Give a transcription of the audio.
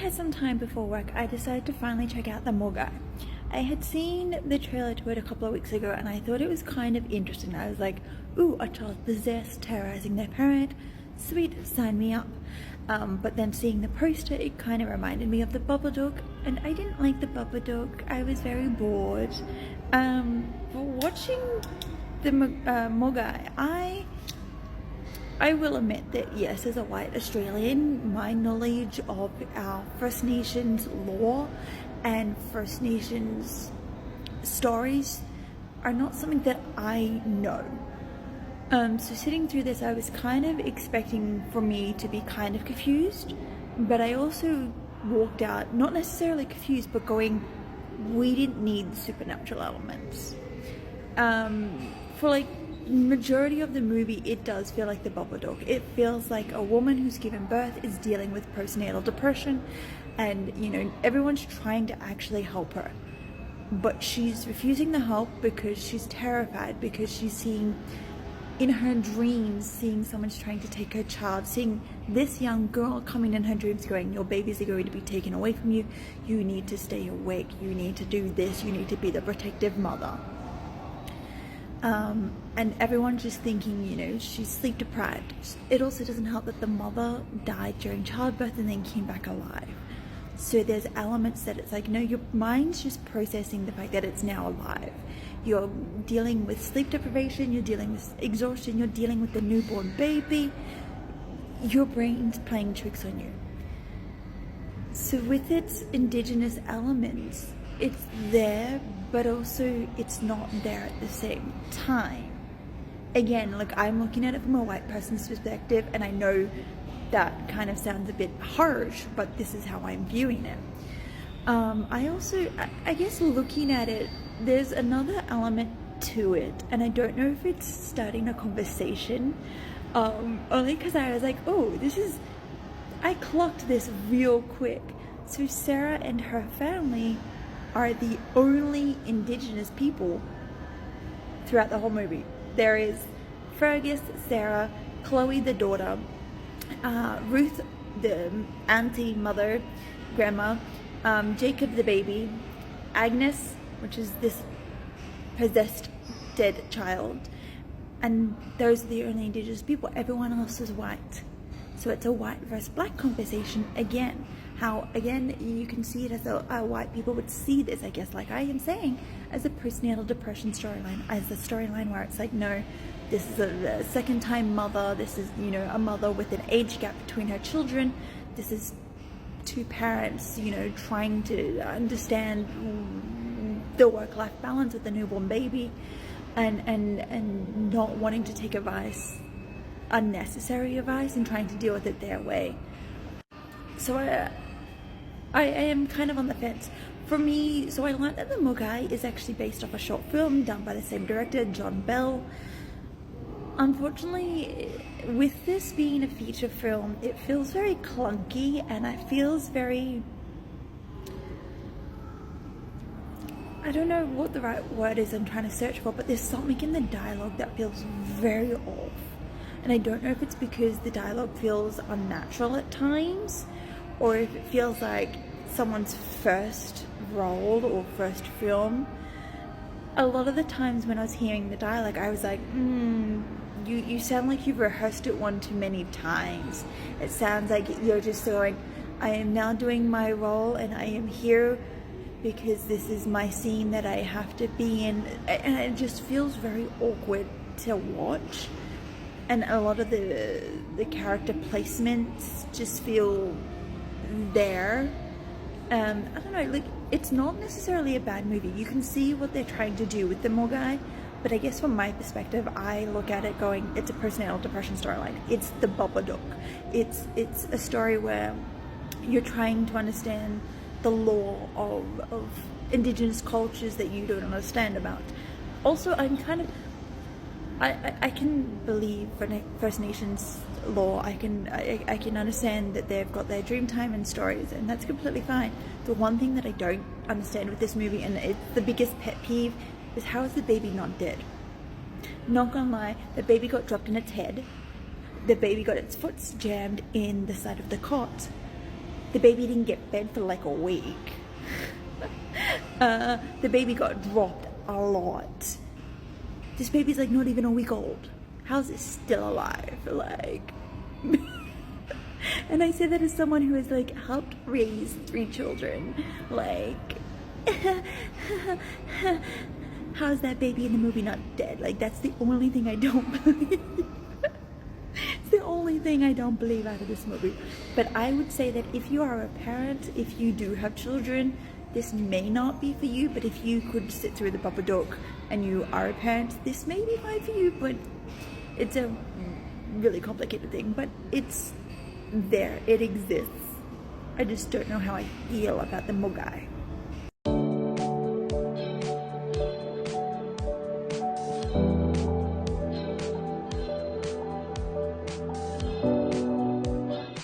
had some time before work, I decided to finally check out the moogai. I had seen the trailer to it a couple of weeks ago and I thought it was kind of interesting. I was like, ooh, a child possessed, terrorizing their parent. Sweet, sign me up. But then seeing the poster, it kind of reminded me of the Babadook, and I didn't like the Babadook. I was very bored. Watching the moogai, I will admit that yes, as a white Australian, my knowledge of our First Nations law and First Nations stories are not something that I know. So sitting through this, I was kind of expecting for me to be kind of confused, but I also walked out, not necessarily confused, but going, we didn't need supernatural elements. For like majority of the movie, it does feel like the Babadook. It feels like a woman who's given birth is dealing with postnatal depression, and you know, everyone's trying to actually help her, but she's refusing the help because she's terrified, because she's seeing in her dreams, seeing someone's trying to take her child, seeing this young girl coming in her dreams going, your babies are going to be taken away from you, you need to stay awake, you need to do this, you need to be the protective mother. And everyone's just thinking, you know, she's sleep deprived. It also doesn't help that the mother died during childbirth and then came back alive. So there's elements that it's like, no, your mind's just processing the fact that it's now alive. You're dealing with sleep deprivation, you're dealing with exhaustion, you're dealing with the newborn baby. Your brain's playing tricks on you. So with its indigenous elements, it's there, but also it's not there at the same time. Again, like, I'm looking at it from a white person's perspective, and I know that kind of sounds a bit harsh, but this is how I'm viewing it. I guess looking at it, there's another element to it, and I don't know if it's starting a conversation, only because I was like, oh, I clocked this real quick. So Sarah and her family are the only indigenous people throughout the whole movie. There is Fergus, Sarah, Chloe the daughter, Ruth the auntie, mother, grandma, Jacob the baby, Agnes, which is this possessed dead child, and those are the only indigenous people. Everyone else is white. So it's a white versus black conversation again. How, again, you can see it as white people would see this, I guess, like I am saying, as a postnatal depression storyline, as a storyline where it's like, no, this is a second-time mother, this is, you know, a mother with an age gap between her children, this is two parents, you know, trying to understand the work-life balance with the newborn baby, and not wanting to take advice, unnecessary advice, and trying to deal with it their way. So I am kind of on the fence. For me, so I learned that the moogai is actually based off a short film done by the same director, John Bell. Unfortunately, with this being a feature film, it feels very clunky, and it feels very, I don't know what the right word is I'm trying to search for, but there's something in the dialogue that feels very off. And I don't know if it's because the dialogue feels unnatural at times, or if it feels like someone's first role or first film. A lot of the times when I was hearing the dialogue, I was like, you sound like you've rehearsed it one too many times. It sounds like you're just going, I am now doing my role and I am here because this is my scene that I have to be in. And it just feels very awkward to watch. And a lot of the character placements just feel there. I don't know, like, it's not necessarily a bad movie. You can see what they're trying to do with the moogai, but I guess from my perspective, I look at it going, it's a postnatal depression storyline. It's the Babadook. It's a story where you're trying to understand the law of indigenous cultures that you don't understand about. Also, I'm kind of, I can believe First Nations law. I can understand that they've got their dream time and stories, and that's completely fine. The one thing that I don't understand with this movie, and it's the biggest pet peeve, is how is the baby not dead? Not gonna lie, the baby got dropped in its head. The baby got its foot jammed in the side of the cot. The baby didn't get fed for like a week. The baby got dropped a lot. This baby's like not even a week old. How's it still alive? Like, and I say that as someone who has like helped raise 3 children. Like, how's that baby in the movie not dead? Like, that's the only thing I don't believe. It's the only thing I don't believe out of this movie. But I would say that if you are a parent, if you do have children, this may not be for you. But if you could sit through the Babadook and you are a parent, this may be fine for you. But it's a really complicated thing. But it's there. It exists. I just don't know how I feel about the moogai.